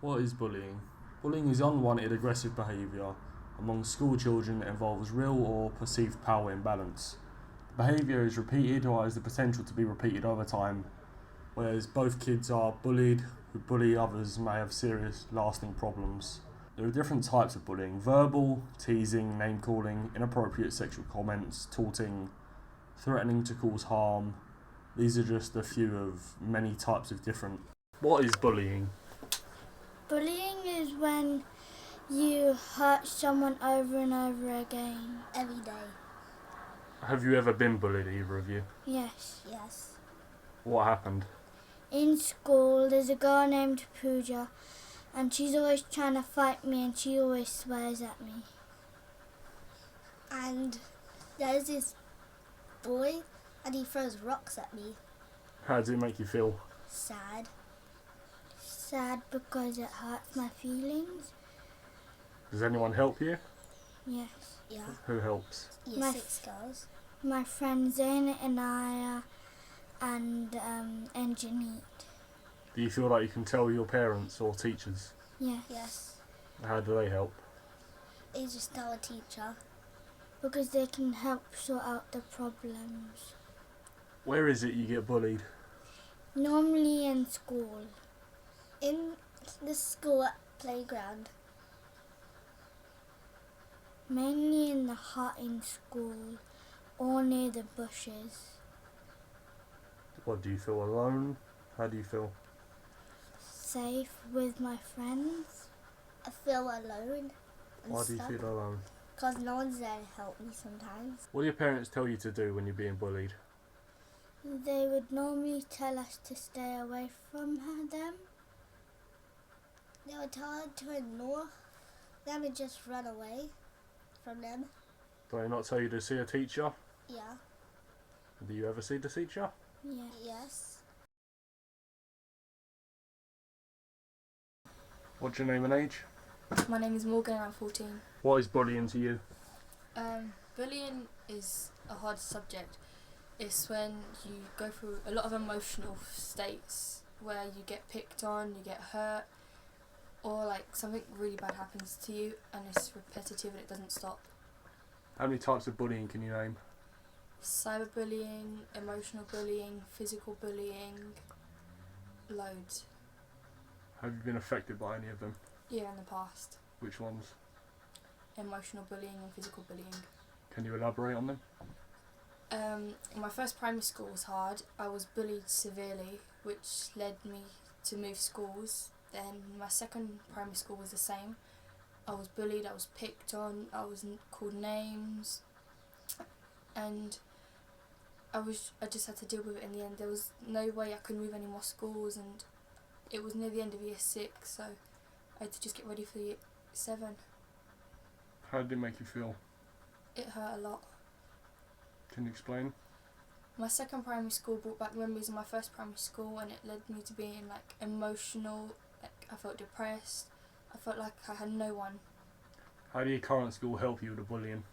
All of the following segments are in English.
What is bullying? Bullying is unwanted aggressive behaviour among school children that involves real or perceived power imbalance. The behaviour is repeated or has the potential to be repeated over time, whereas both kids are bullied who bully others may have serious lasting problems. There are different types of bullying: verbal, teasing, name calling, inappropriate sexual comments, taunting, threatening to cause harm. These are just a few of many types of different. What is bullying? Bullying is when you hurt someone over and over again. Every day. Have you ever been bullied, either of you? Yes. Yes. What happened? In school, there's a girl named Pooja, and she's always trying to fight me, and she always swears at me. And there's this boy, and he throws rocks at me. How does it make you feel? Sad. Sad because it hurts my feelings. Does anyone help you? Yes. Yeah. Who helps? Yeah, 6 girls. My friends Zayn, Anaya, and Janine. Do you feel like you can tell your parents or teachers? Yes. Yes. How do they help? They just tell a teacher. Because they can help sort out the problems. Where is it you get bullied? Normally in school. In the school playground. Mainly in the hut in school or near the bushes. What, do you feel alone? How do you feel? Safe with my friends. I feel alone. Why do you feel alone? Because no one's there to help me sometimes. What do your parents tell you to do when you're being bullied? They would normally tell us to stay away from them. They would tell her to ignore them and just run away from them. Do they not tell you to see a teacher? Yeah. Do you ever see the teacher? Yes. Yes. What's your name and age? My name is Morgan and I'm 14. What is bullying to you? Bullying is a hard subject. It's when you go through a lot of emotional states where you get picked on, you get hurt, or like something really bad happens to you and it's repetitive and it doesn't stop. How many types of bullying can you name? Cyberbullying, emotional bullying, physical bullying, loads. Have you been affected by any of them? Yeah, in the past. Which ones? Emotional bullying and physical bullying. Can you elaborate on them? My first primary school was hard. I was bullied severely, which led me to move schools. Then my second primary school was the same. I was bullied, I was picked on, I was called names, and I just had to deal with it in the end. There was no way I could move any more schools, and it was near the end of year 6, so I had to just get ready for year 7. How did it make you feel? It hurt a lot. Can you explain? My second primary school brought back memories of my first primary school, and it led me to being like emotional. Like I felt depressed. I felt like I had no one. How did your current school help you with the bullying?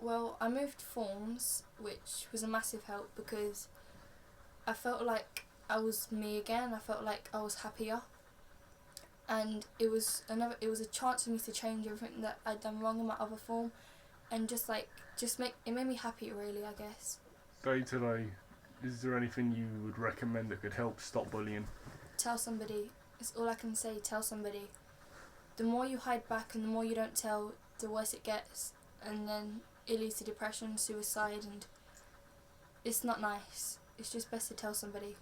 Well, I moved forms, which was a massive help because I felt like I was me again. I felt like I was happier, and it was a chance for me to change everything that I'd done wrong in my other form, and it made me happy, really, I guess. Day to day, is there anything you would recommend that could help stop bullying? Tell somebody. It's all I can say. Tell somebody. The more you hide back and the more you don't tell, the worse it gets, and then it leads to depression, suicide, and it's not nice. It's just best to tell somebody.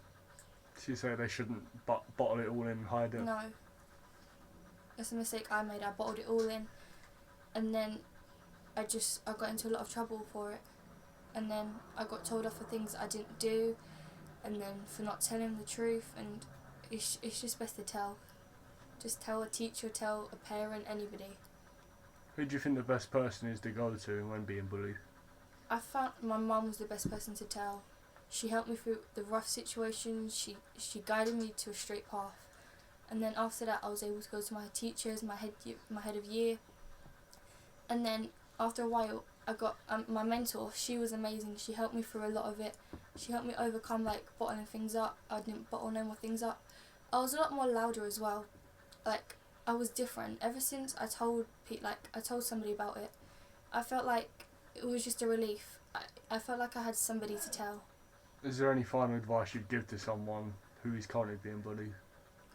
So you say they shouldn't bottle it all in and hide it? No. That's a mistake I made. I bottled it all in, and then I got into a lot of trouble for it, and then I got told off for things that I didn't do, and then for not telling the truth, and it's just best to tell. Just tell a teacher, tell a parent, anybody. Who do you think the best person is to go to when being bullied? I found my mum was the best person to tell. She helped me through the rough situations, she guided me to a straight path. And then after that I was able to go to my teachers, my head of year. And then after a while I got my mentor. She was amazing. She helped me through a lot of it. She helped me overcome like bottling things up. I didn't bottle no more things up. I was a lot more louder as well. Like, I was different. Ever since I told I told somebody about it, I felt like it was just a relief. I felt like I had somebody to tell. Is there any final advice you'd give to someone who is currently being bullied?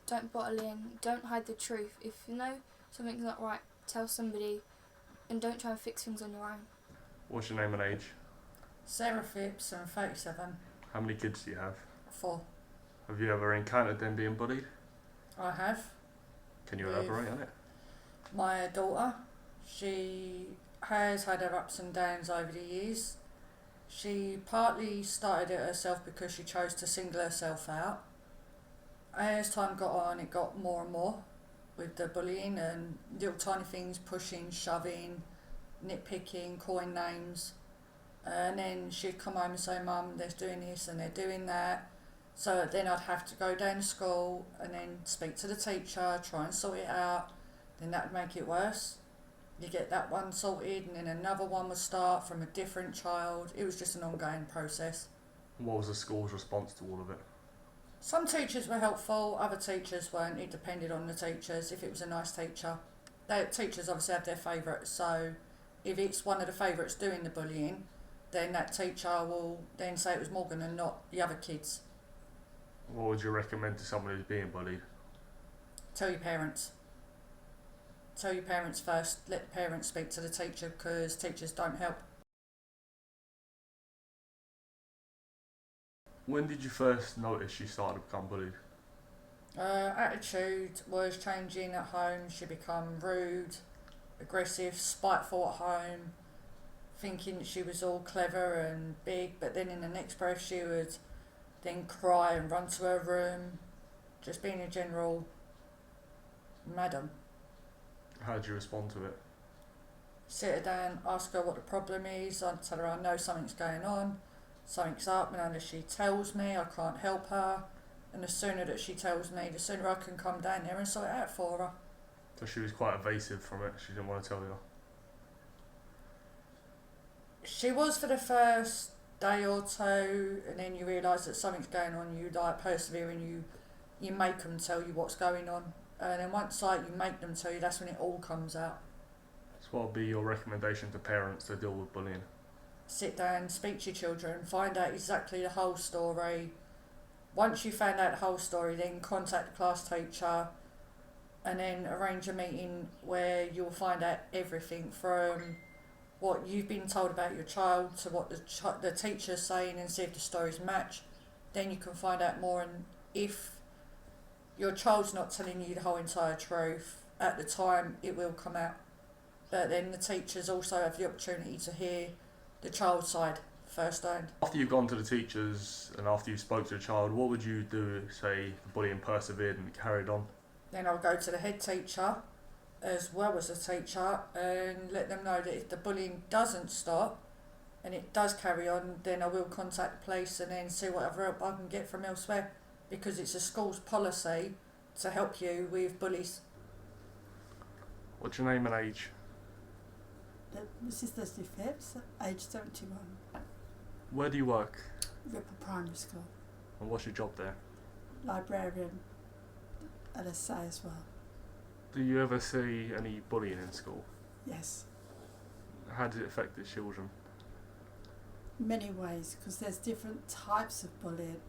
Don't bottle in. Don't hide the truth. If you know something's not right, tell somebody, and don't try and fix things on your own. What's your name and age? Sarah Phipps, I'm 37. How many kids do you have? 4. Have you ever encountered them being bullied? I have. Can you With elaborate on it? my daughter. She has had her ups and downs over the years. She partly started it herself because she chose to single herself out. As time got on, it got more and more with the bullying and little tiny things, pushing, shoving, nitpicking, calling names. And then she'd come home and say, Mum, they're doing this and they're doing that. So then I'd have to go down to school and then speak to the teacher, try and sort it out. Then that would make it worse. You get that one sorted and then another one would start from a different child. It was just an ongoing process. What was the school's response to all of it? Some teachers were helpful, other teachers weren't. It depended on the teachers. If it was a nice teacher, the teachers obviously have their favourites. So if it's one of the favourites doing the bullying, then that teacher will then say it was Morgan and not the other kids. What would you recommend to someone who's being bullied? Tell your parents. Tell your parents first. Let the parents speak to the teacher because teachers don't help. When did you first notice you started to become bullied? Attitude was changing at home. She became rude, aggressive, spiteful at home, thinking that she was all clever and big, but then in the next breath she would then cry and run to her room, just being a general madam. How did you respond to it? Sit her down, ask her what the problem is. I'd tell her I know something's going on, something's up, and unless she tells me, I can't help her. And the sooner that she tells me, the sooner I can come down there and sort it out for her. So she was quite evasive from it, she didn't want to tell you. She was for the first day or two, and then you realise that something's going on. You like persevere and you make them tell you what's going on. And then once you make them tell you, that's when it all comes out. So what would be your recommendation to parents to deal with bullying? Sit down, speak to your children, find out exactly the whole story. Once you found out the whole story, then contact the class teacher and then arrange a meeting where you'll find out everything from what you've been told about your child to what the teacher's saying and see if the stories match. Then you can find out more, and if your child's not telling you the whole entire truth at the time, it will come out. But then the teachers also have the opportunity to hear the child's side firsthand. After you've gone to the teachers and after you spoke to the child, what would you do if, say, the bullying persevered and carried on? Then I'll go to the head teacher as well as the teacher and let them know that if the bullying doesn't stop and it does carry on, then I will contact the police and then see whatever help I can get from elsewhere, because it's a school's policy to help you with bullies. What's your name and age? This is Leslie Phipps, age 71, Where do you work? Ripple Primary School, And what's your job there? librarian, LSA as well. Do you ever see any bullying in school? Yes, How does it affect the children? many ways, because there's different types of bullying.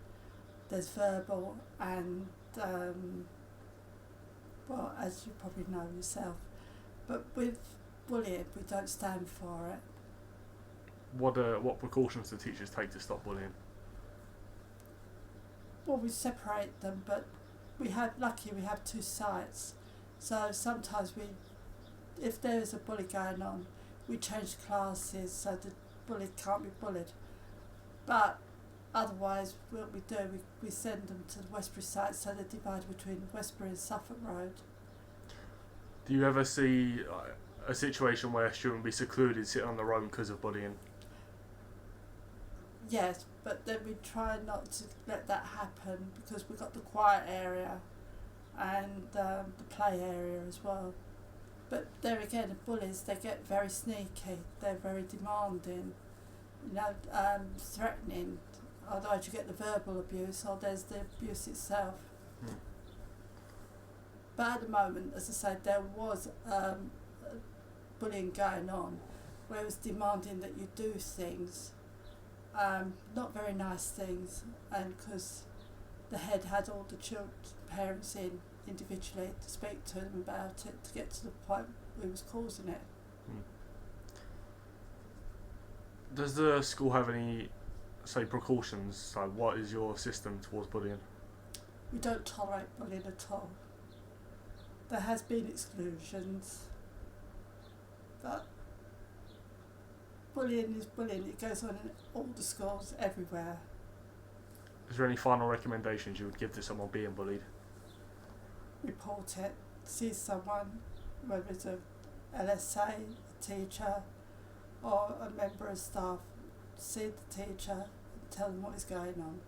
There's verbal and, well, as you probably know yourself, but with bullying we don't stand for it. What precautions do teachers take to stop bullying? Well, we separate them, but we have 2 sites, so sometimes if there is a bully going on, we change classes so the bully can't be bullied. But otherwise, what we do, we send them to the Westbury site, so they're divided between Westbury and Suffolk Road. Do you ever see a situation where a student be secluded, sitting on their own because of bullying? Yes, but then we try not to let that happen, because we've got the quiet area and the play area as well. But there again, the bullies, they get very sneaky, they're very demanding, threatening. Otherwise you get the verbal abuse, or there's the abuse itself. But at the moment, as I said, there was bullying going on, where it was demanding that you do things, not very nice things, and because the head had all the parents in individually to speak to them about it to get to the point who was causing it. Does the school have any, say, precautions? Like, what is your system towards bullying? We don't tolerate bullying at all. There has been exclusions, but bullying is bullying. It goes on in all the schools, everywhere. Is there any final recommendations you would give to someone being bullied? Report it, see someone, whether it's a LSA, a teacher, or a member of staff, see the teacher and tell them what is going on.